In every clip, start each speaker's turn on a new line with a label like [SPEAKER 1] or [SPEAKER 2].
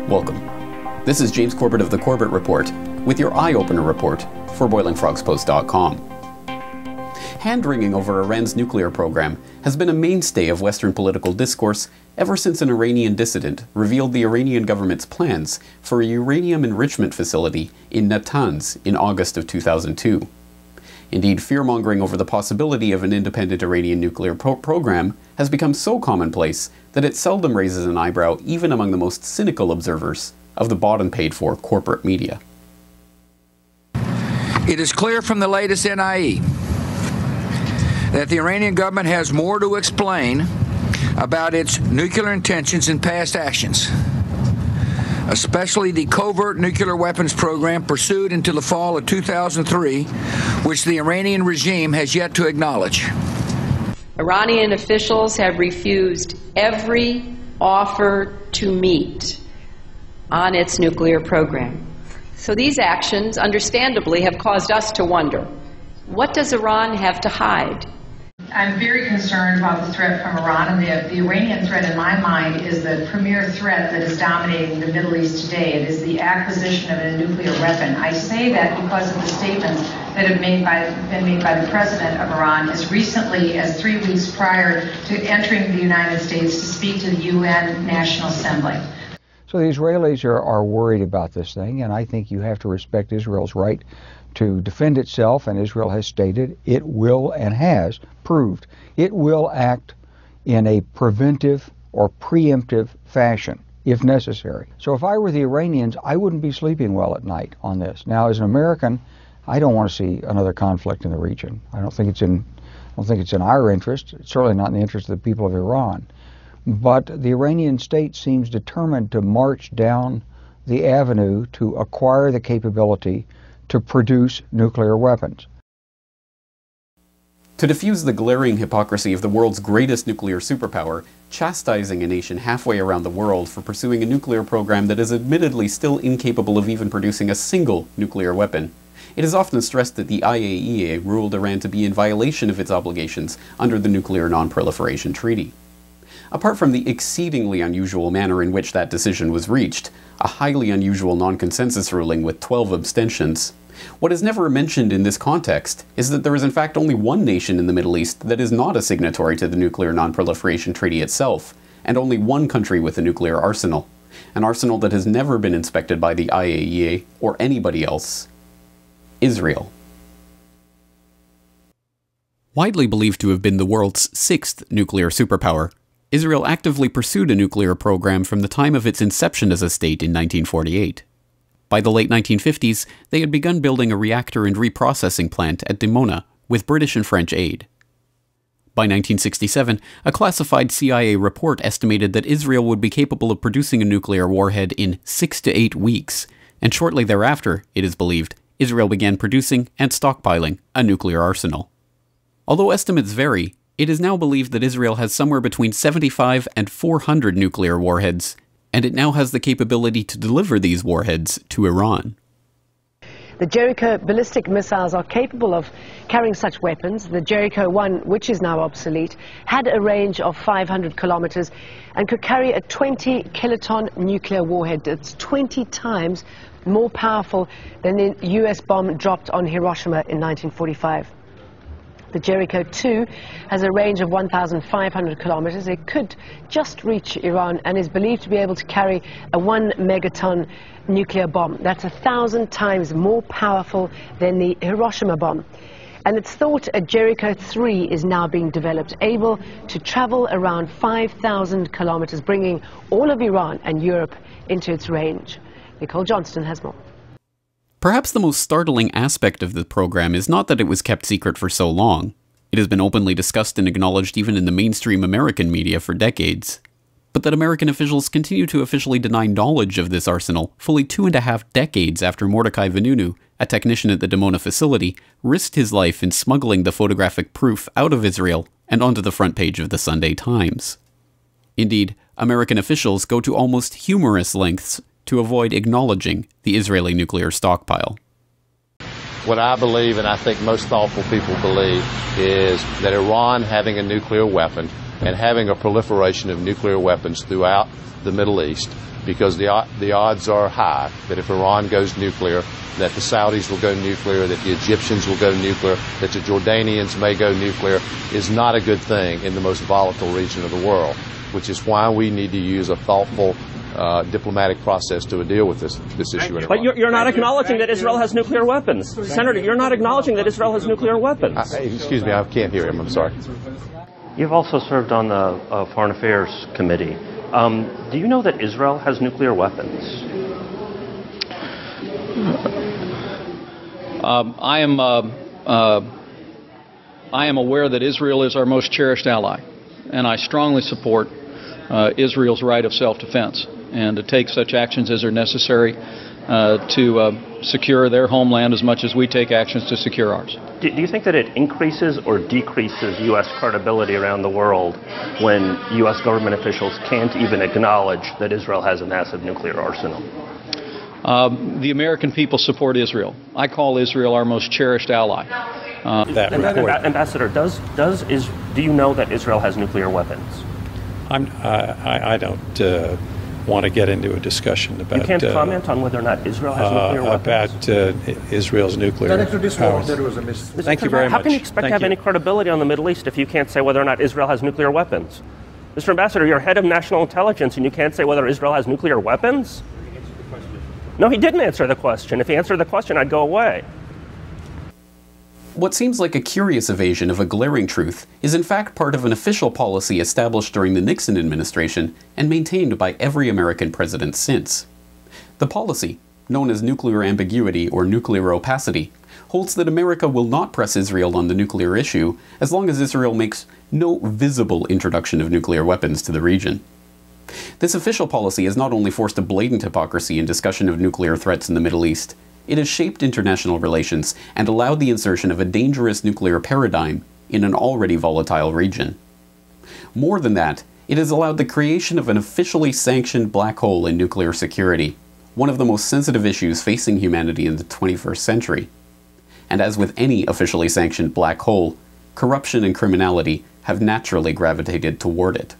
[SPEAKER 1] Welcome. This is James Corbett of the Corbett Report with your EyeOpener report for BoilingFrogsPost.com. Hand-wringing over Iran's nuclear program has been a mainstay of Western political discourse ever since an Iranian dissident revealed the Iranian government's plans for a uranium enrichment facility in Natanz in August of 2002. Indeed, fear-mongering over the possibility of an independent Iranian nuclear program has become so commonplace that it seldom raises an eyebrow even among the most cynical observers of the bought and paid for corporate media.
[SPEAKER 2] It is clear from the latest NIE that the Iranian government has more to explain about its nuclear intentions and past actions, especially the covert nuclear weapons program pursued until the fall of 2003, which the Iranian regime has yet to acknowledge.
[SPEAKER 3] Iranian officials have refused every offer to meet on its nuclear program. So these actions, understandably, have caused us to wonder, what does Iran have to hide?
[SPEAKER 4] I'm very concerned about the threat from Iran, and the Iranian threat in my mind is the premier threat that is dominating the Middle East today. It is the acquisition of a nuclear weapon. I say that because of the statements that have been made by the president of Iran as recently as 3 weeks prior to entering the United States to speak to the UN National Assembly.
[SPEAKER 5] So the Israelis are worried about this thing, and I think you have to respect Israel's right to defend itself, and Israel has stated it will and has proved it will act in a preventive or preemptive fashion if necessary. So if I were the Iranians, I wouldn't be sleeping well at night on this. Now, as an American, I don't want to see another conflict in the region. I don't think it's in our interest. It's certainly not in the interest of the people of Iran. But the Iranian state seems determined to march down the avenue to acquire the capability to produce nuclear weapons.
[SPEAKER 1] To diffuse the glaring hypocrisy of the world's greatest nuclear superpower, chastising a nation halfway around the world for pursuing a nuclear program that is admittedly still incapable of even producing a single nuclear weapon, it is often stressed that the IAEA ruled Iran to be in violation of its obligations under the Nuclear Nonproliferation Treaty. Apart from the exceedingly unusual manner in which that decision was reached, a highly unusual non-consensus ruling with 12 abstentions, what is never mentioned in this context is that there is in fact only one nation in the Middle East that is not a signatory to the Nuclear Nonproliferation Treaty itself, and only one country with a nuclear arsenal, an arsenal that has never been inspected by the IAEA or anybody else: Israel. Widely believed to have been the world's sixth nuclear superpower, Israel actively pursued a nuclear program from the time of its inception as a state in 1948. By the late 1950s, they had begun building a reactor and reprocessing plant at Dimona with British and French aid. By 1967, a classified CIA report estimated that Israel would be capable of producing a nuclear warhead in 6 to 8 weeks, and shortly thereafter, it is believed, Israel began producing and stockpiling a nuclear arsenal. Although estimates vary, it is now believed that Israel has somewhere between 75 and 400 nuclear warheads, and it now has the capability to deliver these warheads to Iran.
[SPEAKER 6] The Jericho ballistic missiles are capable of carrying such weapons. The Jericho 1, which is now obsolete, had a range of 500 kilometers and could carry a 20-kiloton nuclear warhead. It's 20 times more powerful than the US bomb dropped on Hiroshima in 1945. The Jericho 2 has a range of 1,500 kilometers. It could just reach Iran and is believed to be able to carry a 1 megaton nuclear bomb. That's 1,000 times more powerful than the Hiroshima bomb. And it's thought a Jericho 3 is now being developed, able to travel around 5,000 kilometers, bringing all of Iran and Europe into its range. Nicole Johnston has more.
[SPEAKER 1] Perhaps the most startling aspect of the program is not that it was kept secret for so long. It has been openly discussed and acknowledged even in the mainstream American media for decades. But that American officials continue to officially deny knowledge of this arsenal fully 2.5 decades after Mordecai Vanunu, a technician at the Dimona facility, risked his life in smuggling the photographic proof out of Israel and onto the front page of the Sunday Times. Indeed, American officials go to almost humorous lengths to avoid acknowledging the Israeli nuclear stockpile.
[SPEAKER 7] What I believe, and I think most thoughtful people believe, is that Iran having a nuclear weapon and having a proliferation of nuclear weapons throughout the Middle East because the odds are high that if Iran goes nuclear, that the Saudis will go nuclear, that the Egyptians will go nuclear, that the Jordanians may go nuclear, is not a good thing in the most volatile region of the world, which is why we need to use a thoughtful diplomatic process to deal with this issue in Iran.
[SPEAKER 8] But you're not acknowledging that Israel has nuclear weapons. Senator, you're not acknowledging that Israel has nuclear weapons.
[SPEAKER 7] Excuse me, I can't hear him. I'm sorry.
[SPEAKER 8] You've also served on the Foreign Affairs Committee. Do you know that Israel has nuclear weapons?
[SPEAKER 9] I am aware that Israel is our most cherished ally, and I strongly support Israel's right of self-defense and to take such actions as are necessary to secure their homeland as much as we take actions to secure ours.
[SPEAKER 8] Do you think that it increases or decreases U.S. credibility around the world when U.S. government officials can't even acknowledge that Israel has a massive nuclear arsenal?
[SPEAKER 9] The American people support Israel. I call Israel our most cherished ally.
[SPEAKER 8] Ambassador, do you know that Israel has nuclear weapons?
[SPEAKER 10] I don't want to get into a discussion about.
[SPEAKER 8] You can't comment on whether or not Israel has nuclear weapons?
[SPEAKER 10] About Israel's nuclear powers. Thank you very much.
[SPEAKER 8] How can you expect to have any credibility on the Middle East if you can't say whether or not Israel has nuclear weapons? Mr. Ambassador, you're head of national intelligence and you can't say whether Israel has nuclear weapons? No, he didn't answer the question. If he answered the question, I'd go away.
[SPEAKER 1] What seems like a curious evasion of a glaring truth is in fact part of an official policy established during the Nixon administration and maintained by every American president since. The policy, known as nuclear ambiguity or nuclear opacity, holds that America will not press Israel on the nuclear issue as long as Israel makes no visible introduction of nuclear weapons to the region. This official policy has not only forced a blatant hypocrisy in discussion of nuclear threats in the Middle East, it has shaped international relations and allowed the insertion of a dangerous nuclear paradigm in an already volatile region. More than that, it has allowed the creation of an officially sanctioned black hole in nuclear security, one of the most sensitive issues facing humanity in the 21st century. And as with any officially sanctioned black hole, corruption and criminality have naturally gravitated toward it.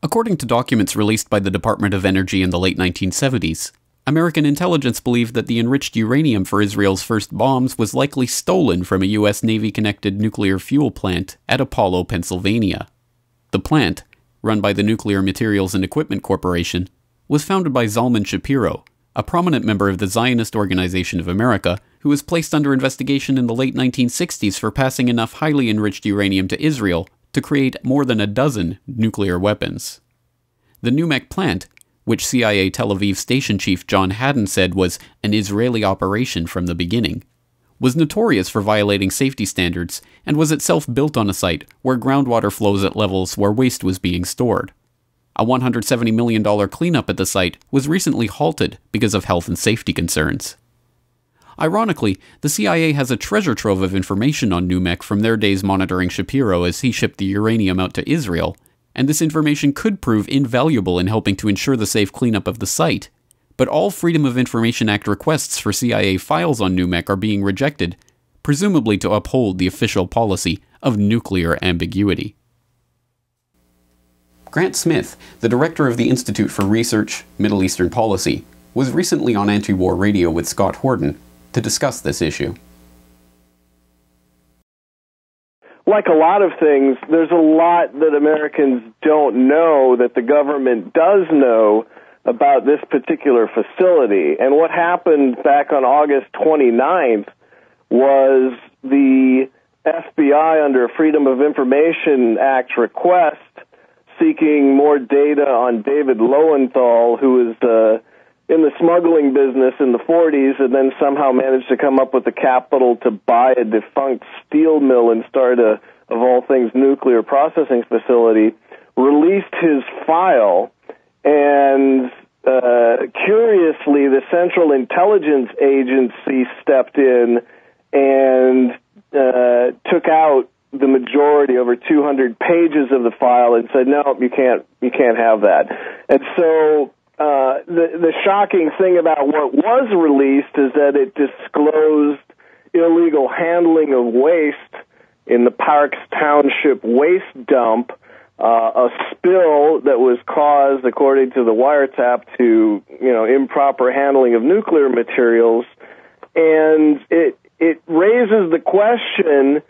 [SPEAKER 1] According to documents released by the Department of Energy in the late 1970s, American intelligence believed that the enriched uranium for Israel's first bombs was likely stolen from a U.S. Navy-connected nuclear fuel plant at Apollo, Pennsylvania. The plant, run by the Nuclear Materials and Equipment Corporation, was founded by Zalman Shapiro, a prominent member of the Zionist Organization of America, who was placed under investigation in the late 1960s for passing enough highly enriched uranium to Israel to create more than a dozen nuclear weapons. The NUMEC plant, which CIA Tel Aviv station chief John Haddon said was an Israeli operation from the beginning, was notorious for violating safety standards and was itself built on a site where groundwater flows at levels where waste was being stored. A $170 million cleanup at the site was recently halted because of health and safety concerns. Ironically, the CIA has a treasure trove of information on NUMEC from their days monitoring Shapiro as he shipped the uranium out to Israel, and this information could prove invaluable in helping to ensure the safe cleanup of the site. But all Freedom of Information Act requests for CIA files on NUMEC are being rejected, presumably to uphold the official policy of nuclear ambiguity. Grant Smith, the director of the Institute for Research, Middle Eastern Policy, was recently on Anti-War Radio with Scott Horton to discuss this issue.
[SPEAKER 11] Like a lot of things, there's a lot that Americans don't know that the government does know about this particular facility. And what happened back on August 29th was the FBI, under a Freedom of Information Act request, seeking more data on David Lowenthal, who was in the smuggling business in the 40s and then somehow managed to come up with the capital to buy a defunct steel mill and start a, of all things, nuclear processing facility, released his file, and curiously, the Central Intelligence Agency stepped in and took out the majority, over 200 pages of the file, and said, no, you can't have that. And so the shocking thing about what was released is that it disclosed illegal handling of waste in the Parks Township waste dump a spill that was caused, according to the wiretap, to improper handling of nuclear materials, and it raises the question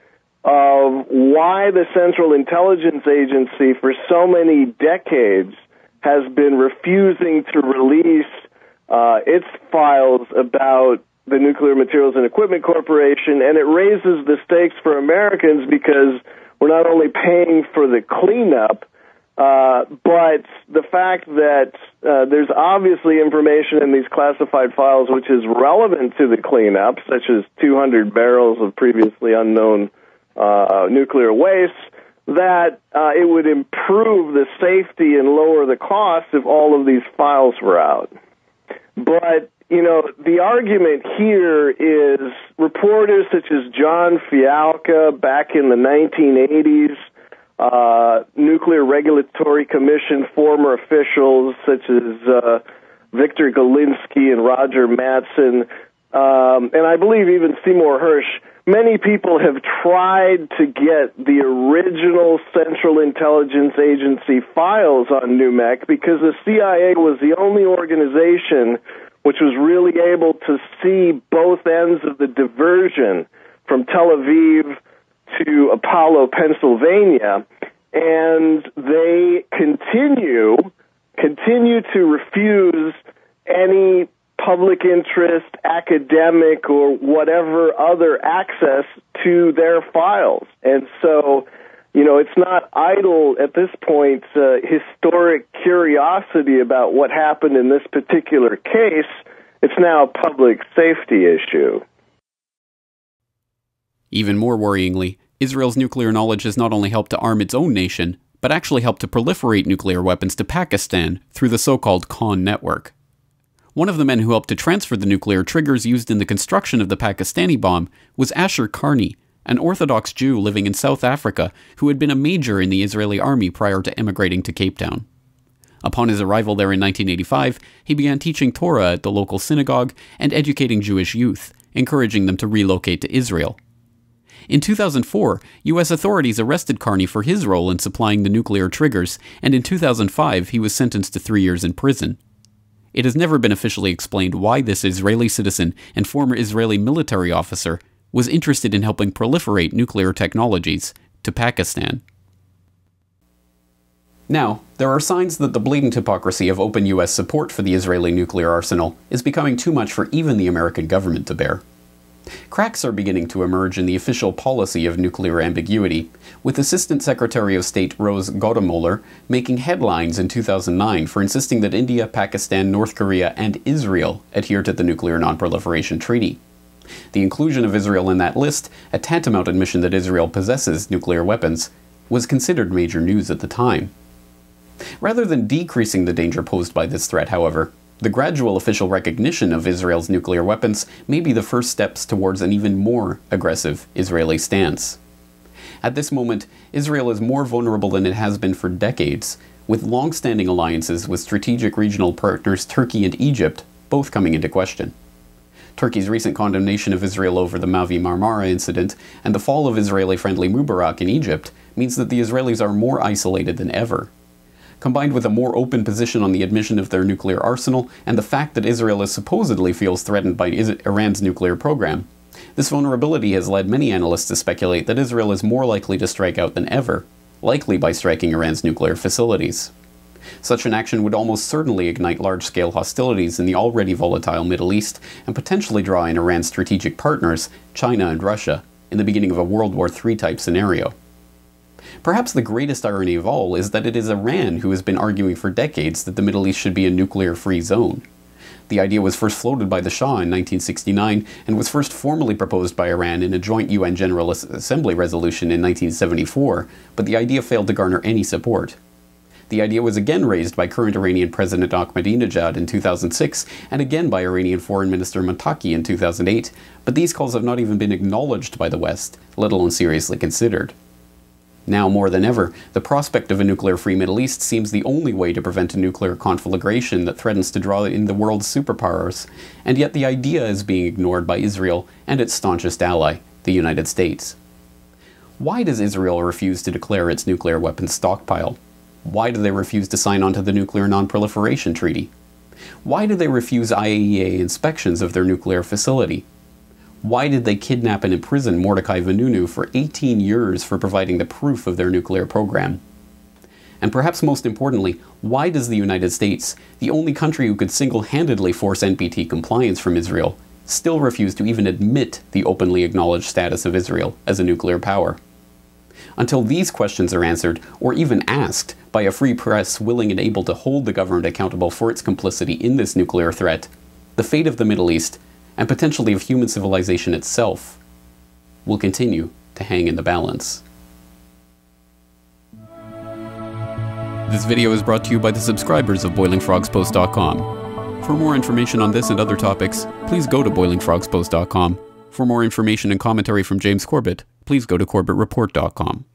[SPEAKER 11] of why the Central Intelligence Agency for so many decades has been refusing to release its files about the Nuclear Materials and Equipment Corporation, and it raises the stakes for Americans because we're not only paying for the cleanup, but the fact that there's obviously information in these classified files which is relevant to the cleanup, such as 200 barrels of previously unknown nuclear waste, that it would improve the safety and lower the cost if all of these files were out. But, the argument here is reporters such as John Fialka back in the 1980s, Nuclear Regulatory Commission former officials such as Victor Galinsky and Roger Mattson, and I believe even Seymour Hersh. Many people have tried to get the original Central Intelligence Agency files on NUMEC because the CIA was the only organization which was really able to see both ends of the diversion from Tel Aviv to Apollo, Pennsylvania, and they continue to refuse any public interest, academic, or whatever other access to their files. And so, it's not idle at this point, historic curiosity about what happened in this particular case. It's now a public safety issue.
[SPEAKER 1] Even more worryingly, Israel's nuclear knowledge has not only helped to arm its own nation, but actually helped to proliferate nuclear weapons to Pakistan through the so-called Khan network. One of the men who helped to transfer the nuclear triggers used in the construction of the Pakistani bomb was Asher Carney, an Orthodox Jew living in South Africa who had been a major in the Israeli army prior to emigrating to Cape Town. Upon his arrival there in 1985, he began teaching Torah at the local synagogue and educating Jewish youth, encouraging them to relocate to Israel. In 2004, U.S. authorities arrested Carney for his role in supplying the nuclear triggers, and in 2005 he was sentenced to 3 years in prison. It has never been officially explained why this Israeli citizen and former Israeli military officer was interested in helping proliferate nuclear technologies to Pakistan. Now, there are signs that the blatant hypocrisy of open U.S. support for the Israeli nuclear arsenal is becoming too much for even the American government to bear. Cracks are beginning to emerge in the official policy of nuclear ambiguity, with Assistant Secretary of State Rose Gottemoeller making headlines in 2009 for insisting that India, Pakistan, North Korea, and Israel adhere to the Nuclear Nonproliferation Treaty. The inclusion of Israel in that list, a tantamount admission that Israel possesses nuclear weapons, was considered major news at the time. Rather than decreasing the danger posed by this threat, however, the gradual official recognition of Israel's nuclear weapons may be the first steps towards an even more aggressive Israeli stance. At this moment, Israel is more vulnerable than it has been for decades, with long-standing alliances with strategic regional partners Turkey and Egypt both coming into question. Turkey's recent condemnation of Israel over the Mavi Marmara incident and the fall of Israeli-friendly Mubarak in Egypt means that the Israelis are more isolated than ever. Combined with a more open position on the admission of their nuclear arsenal and the fact that Israel supposedly feels threatened by Iran's nuclear program, this vulnerability has led many analysts to speculate that Israel is more likely to strike out than ever, likely by striking Iran's nuclear facilities. Such an action would almost certainly ignite large-scale hostilities in the already volatile Middle East and potentially draw in Iran's strategic partners, China and Russia, in the beginning of a World War III-type scenario. Perhaps the greatest irony of all is that it is Iran who has been arguing for decades that the Middle East should be a nuclear-free zone. The idea was first floated by the Shah in 1969 and was first formally proposed by Iran in a joint UN General Assembly resolution in 1974, but the idea failed to garner any support. The idea was again raised by current Iranian President Ahmadinejad in 2006 and again by Iranian Foreign Minister Mottaki in 2008, but these calls have not even been acknowledged by the West, let alone seriously considered. Now more than ever, the prospect of a nuclear-free Middle East seems the only way to prevent a nuclear conflagration that threatens to draw in the world's superpowers, and yet the idea is being ignored by Israel and its staunchest ally, the United States. Why does Israel refuse to declare its nuclear weapons stockpile? Why do they refuse to sign on to the Nuclear Nonproliferation Treaty? Why do they refuse IAEA inspections of their nuclear facility? Why did they kidnap and imprison Mordechai Vanunu for 18 years for providing the proof of their nuclear program? And perhaps most importantly, why does the United States, the only country who could single-handedly force NPT compliance from Israel, still refuse to even admit the openly acknowledged status of Israel as a nuclear power? Until these questions are answered, or even asked, by a free press willing and able to hold the government accountable for its complicity in this nuclear threat, the fate of the Middle East, and potentially of human civilization itself, will continue to hang in the balance. This video is brought to you by the subscribers of BoilingFrogsPost.com. For more information on this and other topics, please go to BoilingFrogsPost.com. For more information and commentary from James Corbett, please go to CorbettReport.com.